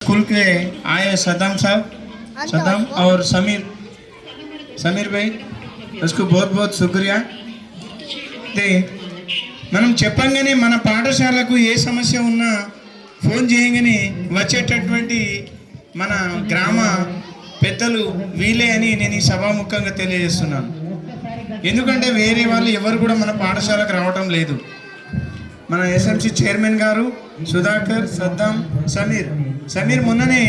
School के आए सद्दाम साहब, सद्दाम और समीर भाई, उसको बहुत बहुत शुक्रिया। మనం చెప్పంగానే మన పాఠశాలకు ఏ సమస్య ఉన్నా ఫోన్ చేయగానే వచ్చేటటువంటి మన గ్రామ పెద్దలు వీలే అని నేను ఈ సభాముఖంగా తెలియజేస్తున్నాను. ఎందుకంటే వేరే వాళ్ళు ఎవరు కూడా మన పాఠశాలకు రావటం లేదు. మన ఎస్ఎంసి చైర్మన్ గారు సుధాకర్, సద్దాం, సమీర్ మొన్ననే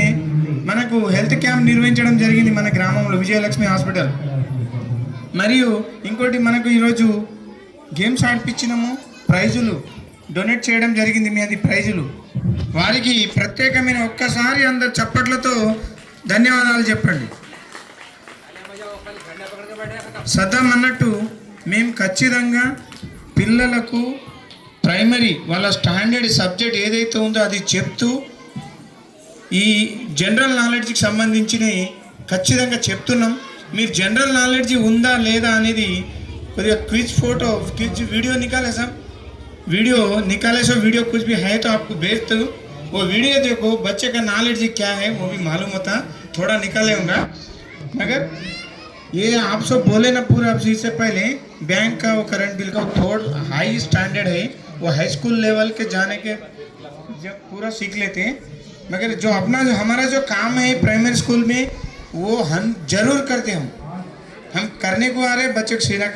మనకు హెల్త్ క్యాంప్ నిర్వహించడం జరిగింది మన గ్రామంలో విజయలక్ష్మి హాస్పిటల్. మరియు ఇంకోటి మనకు ఈరోజు గేమ్స్ ఆడిపించినాము, ప్రైజులు డొనేట్ చేయడం జరిగింది. మీ అది ప్రైజులు వారికి ప్రత్యేకమైన ఒక్కసారి అందరు చప్పట్లతో ధన్యవాదాలు చెప్పండి. సద్దాం అన్నట్టు మేము ఖచ్చితంగా పిల్లలకు ప్రైమరీ వాళ్ళ స్టాండర్డ్ సబ్జెక్ట్ ఏదైతే ఉందో అది చెప్తూ ఈ జనరల్ నాలెడ్జ్కి సంబంధించినవి ఖచ్చితంగా చెప్తున్నాం. మీరు జనరల్ నాలెడ్జ్ ఉందా లేదా అనేది कोई क्विज फोटो क्विज वीडियो निकाले सब निकाले सो वीडियो कुछ भी है तो आपको भेज दो। वो वीडियो देखो, बच्चे का नॉलेज क्या है वो भी मालूम होता, थोड़ा निकाले होगा। मगर ये आप सब बोले ना पूरा इससे पहले बैंक का वो करंट बिल का थोड़ा हाई स्टैंडर्ड है, वो हाई स्कूल लेवल के जाने के जब पूरा सीख लेते हैं। मगर जो अपना जो हमारा जो काम है प्राइमरी स्कूल में वो हम जरूर करते हैं। हम करने को आ रहे, बच्चों को सीधा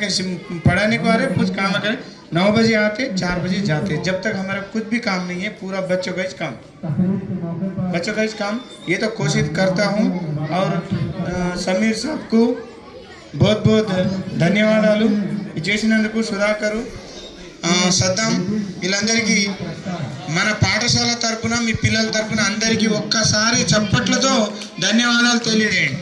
पढ़ाने को आ रहे, कुछ काम करें। 9 बजे आते, 4 बजे जाते। जब तक हमारा कुछ भी काम नहीं है, पूरा बच्चों का इस काम ये तो कोशिश करता हूँ। और समीर साहब को बहुत बहुत ధన్యవాదాలు చేసినందుకు, సుధాకరు, సద్దాం, వీళ్ళందరికీ మన పాఠశాల తరపున మీ పిల్లల తరపున అందరికీ ఒక్కసారి చప్పట్లతో ధన్యవాదాలు తెలియజేయండి.